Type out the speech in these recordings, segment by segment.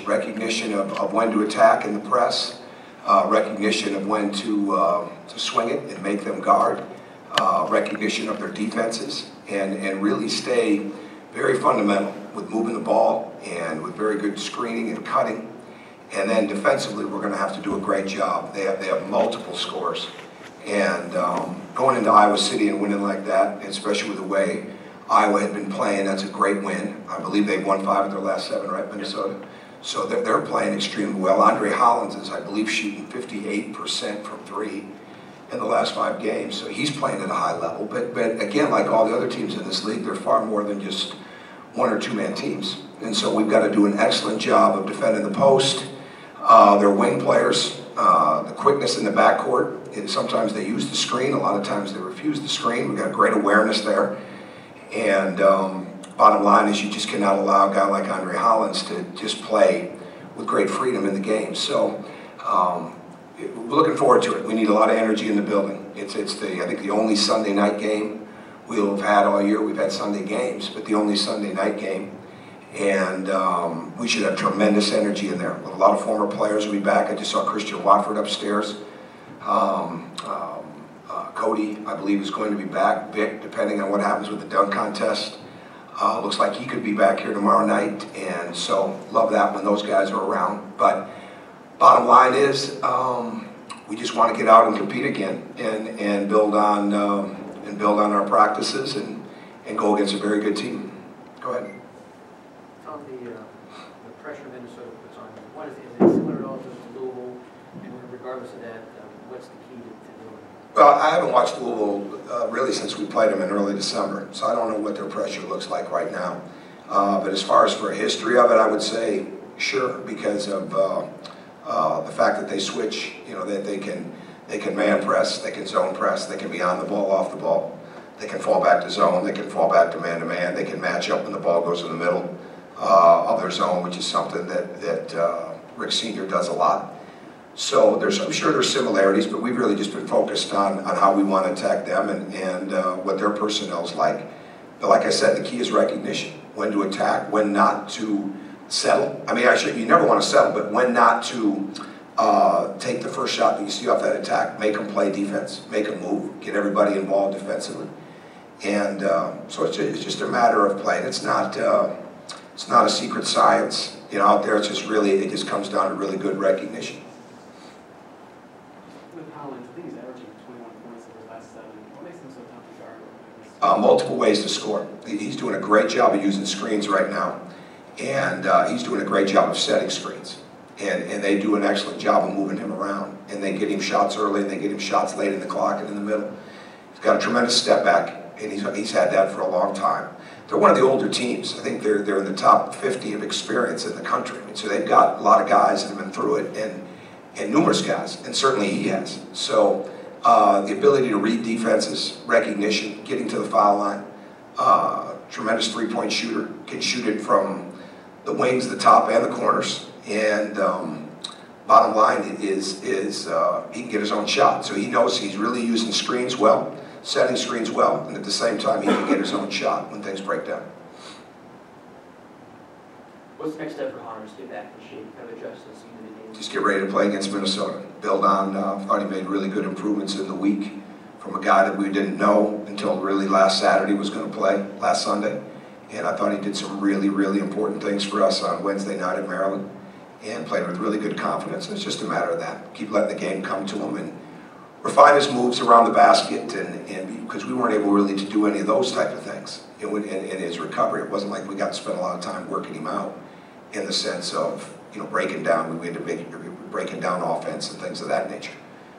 recognition of when to attack in the press, recognition of when to swing it and make them guard, recognition of their defenses, and really stay very fundamental with moving the ball and with very good screening and cutting. And then defensively, we're going to have to do a great job. They have multiple scores. And going into Iowa City and winning like that, and especially with the way Iowa had been playing, that's a great win. I believe they've won 5 of their last 7, right, Minnesota? So they're playing extremely well. Andre Hollins is, I believe, shooting 58% from 3 in the last 5 games. So he's playing at a high level. But again, like all the other teams in this league, they're far more than just 1 or 2 man teams. And so we've got to do an excellent job of defending the post. Their wing players, the quickness in the backcourt. Sometimes they use the screen. A lot of times they refuse the screen. We've got great awareness there. And bottom line is you just cannot allow a guy like Andre Hollins to just play with great freedom in the game. So we're looking forward to it. We need a lot of energy in the building. It's I think the only Sunday night game we'll have had all year. We've had Sunday games, but the only Sunday night game. And we should have tremendous energy in there. A lot of former players will be back. I just saw Christian Watford upstairs. Cody, I believe, is going to be back. Vic, depending on what happens with the dunk contest, looks like he could be back here tomorrow night. And so love that when those guys are around. But bottom line is we just want to get out and compete again and build on our practices and go against a very good team. Go ahead. The pressure Minnesota puts on you. What is it similar at all to Louisville? And regardless of that, what's the key to doing it? Well, I haven't watched Louisville really since we played them in early December, so I don't know what their pressure looks like right now. But as far as for a history of it, I would say sure, because of the fact that they switch. You know, that they can man press, they can zone press, they can be on the ball, off the ball. They can fall back to zone, they can fall back to man-to-man, they can match up when the ball goes in the middle of their zone, which is something that Rick Sr. does a lot. So I'm sure there's similarities, but we've really just been focused on how we want to attack them and what their personnel's like. But like I said, the key is recognition. When to attack, when not to settle. I mean, actually, you never want to settle, but when not to take the first shot that you see off that attack, make them play defense, make them move, get everybody involved defensively. And so it's just a matter of playing. It's not a secret science, you know, out there. It's just really, it just comes down to really good recognition. With Hollins, I think he's averaging 21 points in his last 7. What makes him so tough to guard? Multiple ways to score. He's doing a great job of using screens right now, and he's doing a great job of setting screens. And they do an excellent job of moving him around. And they get him shots early, and they get him shots late in the clock and in the middle. He's got a tremendous step back. And he's had that for a long time. They're one of the older teams. I think they're in the top 50 of experience in the country. And so they've got a lot of guys that have been through it, and numerous guys, and certainly he has. So the ability to read defenses, recognition, getting to the foul line, tremendous three-point shooter, can shoot it from the wings, the top, and the corners. And bottom line is he can get his own shot. So he knows he's really using screens well, setting screens well, and at the same time he can get his own shot when things break down. What's the next step for Hollins to get back in shape, kind of adjust this game? Just get ready to play against Minnesota. Build on, thought he made really good improvements in the week from a guy that we didn't know until really last Saturday was going to play, last Sunday. And I thought he did some really, really important things for us on Wednesday night at Maryland and played with really good confidence. It's just a matter of that. Keep letting the game come to him and refine his moves around the basket, and because we weren't able really to do any of those type of things in his recovery. It wasn't like we got to spend a lot of time working him out in the sense of, you know, breaking down. We had to breaking down offense and things of that nature.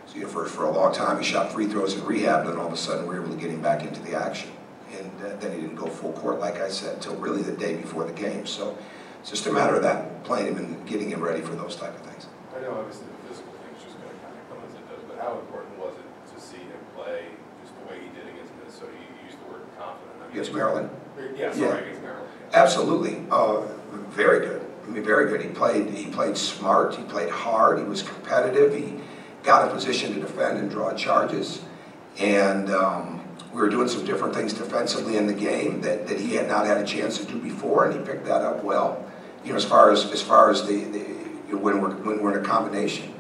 So, you know, for a long time he shot free throws in rehab, and then all of a sudden we were able to get him back into the action. And then he didn't go full court, like I said, until really the day before the game. So it's just a matter of that, playing him and getting him ready for those type of things. I know obviously the physical thing's just going to kind of come as it does, but how important was it to see him play just the way he did against Minnesota? You used the word confident. I mean, Against Maryland? Yeah, sorry, against Maryland. Yeah. Absolutely. Very good. I mean, very good. He played smart. He played hard. He was competitive. He got in position to defend and draw charges. And we were doing some different things defensively in the game that he had not had a chance to do before, and he picked that up well. you know, as far as when we're in a combination,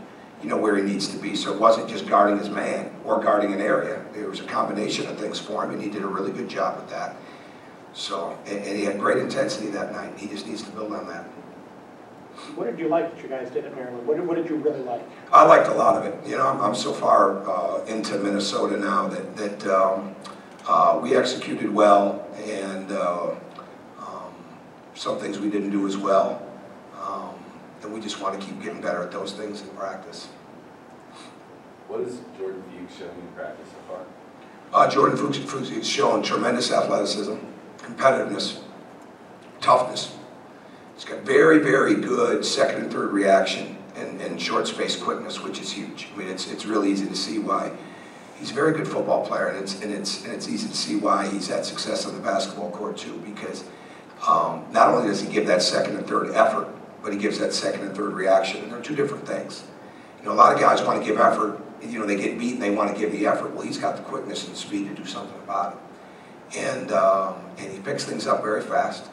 you know where he needs to be. So it wasn't just guarding his man or guarding an area. There was a combination of things for him, and he did a really good job with that. So, and he had great intensity that night. He just needs to build on that. What did you like that you guys did at Maryland? What did you really like? I liked a lot of it. You know, I'm so far into Minnesota now that we executed well, and some things we didn't do as well. And we just want to keep getting better at those things in practice. What has Jordan Fuchs shown in practice so far? Jordan Fuchs has shown tremendous athleticism, competitiveness, toughness. He's got very, very good second and third reaction and short space quickness, which is huge. I mean, it's really easy to see why he's a very good football player, and it's easy to see why he's had success on the basketball court too. Because not only does he give that second and third effort, but he gives that second and third reaction, and they're two different things. You know, a lot of guys want to give effort. You know, they get beat and they want to give the effort. Well, he's got the quickness and the speed to do something about it, and he picks things up very fast.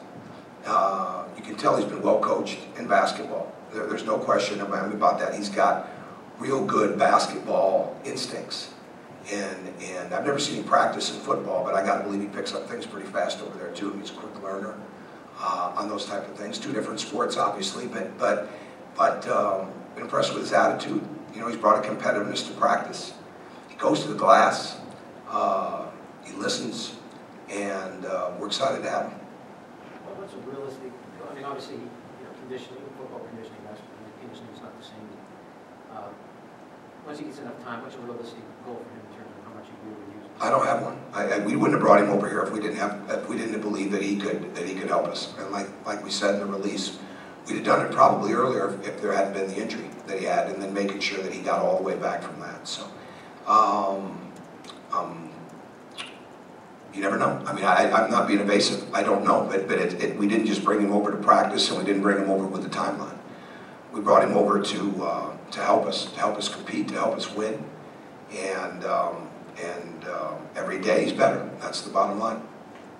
You can tell he's been well coached in basketball. There's no question about that. He's got real good basketball instincts, and I've never seen him practice in football, but I got to believe he picks up things pretty fast over there too. He's a quick learner on those type of things. Two different sports, obviously, but been impressed with his attitude. You know, he's brought a competitiveness to practice. He goes to the glass. He listens, and we're excited to have him. Well, what's a realistic? I mean, obviously, you know, conditioning, football conditioning, basketball conditioning is not the same. Once he gets enough time, what's a realistic goal for him in terms of how much he really use? I don't have one. We wouldn't have brought him over here if we didn't believe that he could help us. And like we said in the release, we'd have done it probably earlier if there hadn't been the injury that he had, and then making sure that he got all the way back from that. So, you never know. I mean, I'm not being evasive. I don't know, but we didn't just bring him over to practice, and we didn't bring him over with a timeline. We brought him over to help us compete, to help us win, and every day he's better. That's the bottom line.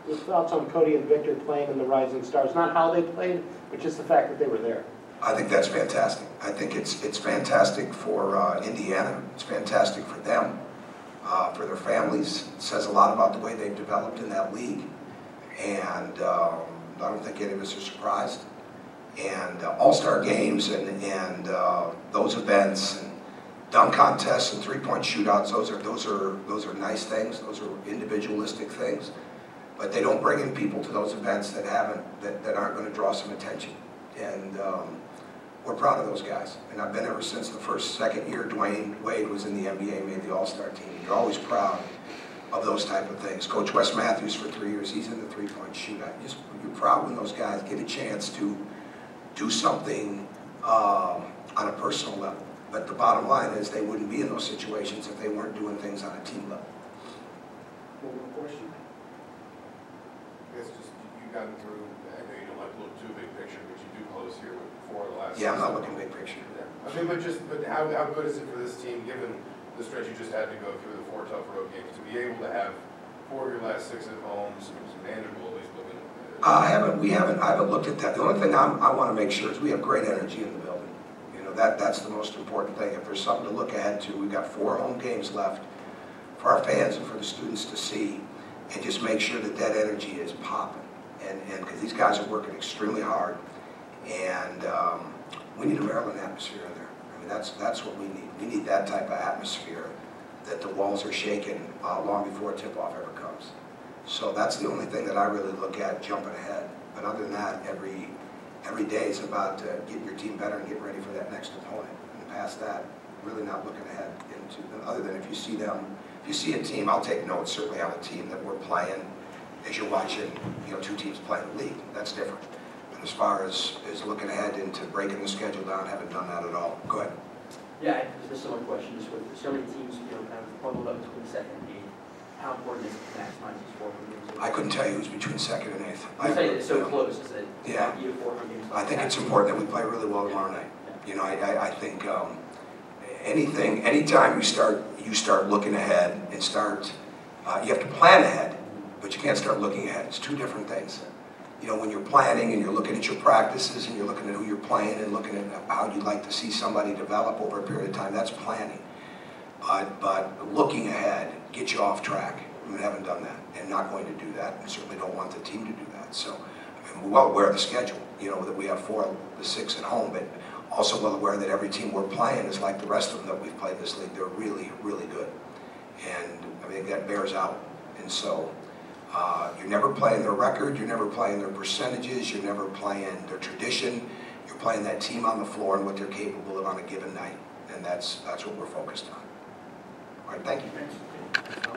Your thoughts on Cody and Victor playing in the Rising Stars? Not how they played, but just the fact that they were there. I think that's fantastic. I think it's fantastic for Indiana. It's fantastic for them, for their families. It says a lot about the way they've developed in that league, and I don't think any of us are surprised. And all-star games and those events and dunk contests and three-point shootouts, those are nice things. Those are individualistic things, but they don't bring in people to those events that aren't going to draw some attention. And we're proud of those guys. And I've been ever since the second year Dwayne Wade was in the NBA, made the All-Star team. You're always proud of those type of things. Coach Wes Matthews for 3 years, he's in the three-point shootout. You're proud when those guys get a chance to do something on a personal level. But the bottom line is they wouldn't be in those situations if they weren't doing things on a team level. One more question. I guess just you've gotten through, I know you don't like to look too big picture, but you do close here with 4 of the last. Yeah, I'm not looking big picture. Yeah. I mean, but how good is it for this team, given the stretch you just had to go through, the 4 tough road games, to be able to have 4 of your last 6 at home, some manageable, at least looking. I haven't looked at that. The only thing I want to make sure is we have great energy in the building. You know, that's the most important thing. If there's something to look ahead to, we've got 4 home games left for our fans and for the students to see, and just make sure that that energy is popping. And because these guys are working extremely hard, and we need a Maryland atmosphere in there. I mean, that's what we need. We need that type of atmosphere, that the walls are shaking long before tip-off ever comes. So that's the only thing that I really look at jumping ahead. But other than that, every day is about getting your team better and getting ready for that next opponent. And past that, really not looking ahead into them. Other than if you see a team, I'll take notes certainly on a team that we're playing as you're watching, you know, 2 teams playing the league. That's different. But as far as looking ahead into breaking the schedule down, haven't done that at all. Go ahead. Yeah, this is a similar question. Just with so many teams, you know, kind of bundled up between 2nd and 8th, how important is it to maximize these 4 home games? I couldn't tell you who's between 2nd and 8th. I'm saying it's so close. Is it? Yeah. You have 4 home games. I think it's important that we play really well tomorrow night. You know, I think anytime you start looking ahead and you have to plan ahead, but you can't start looking ahead. It's 2 different things. you know, when you're planning and you're looking at your practices and you're looking at who you're playing and looking at how you'd like to see somebody develop over a period of time, that's planning. But looking ahead, get you off track. We haven't done that and not going to do that, and certainly don't want the team to do that. So I mean, we're well aware of the schedule, you know, that we have 4 of the 6 at home, but also well aware that every team we're playing is like the rest of them that we've played in this league. They're really, really good. And I think that bears out. And so you're never playing their record, you're never playing their percentages, you're never playing their tradition. You're playing that team on the floor and what they're capable of on a given night. And that's what we're focused on. All right, thank you.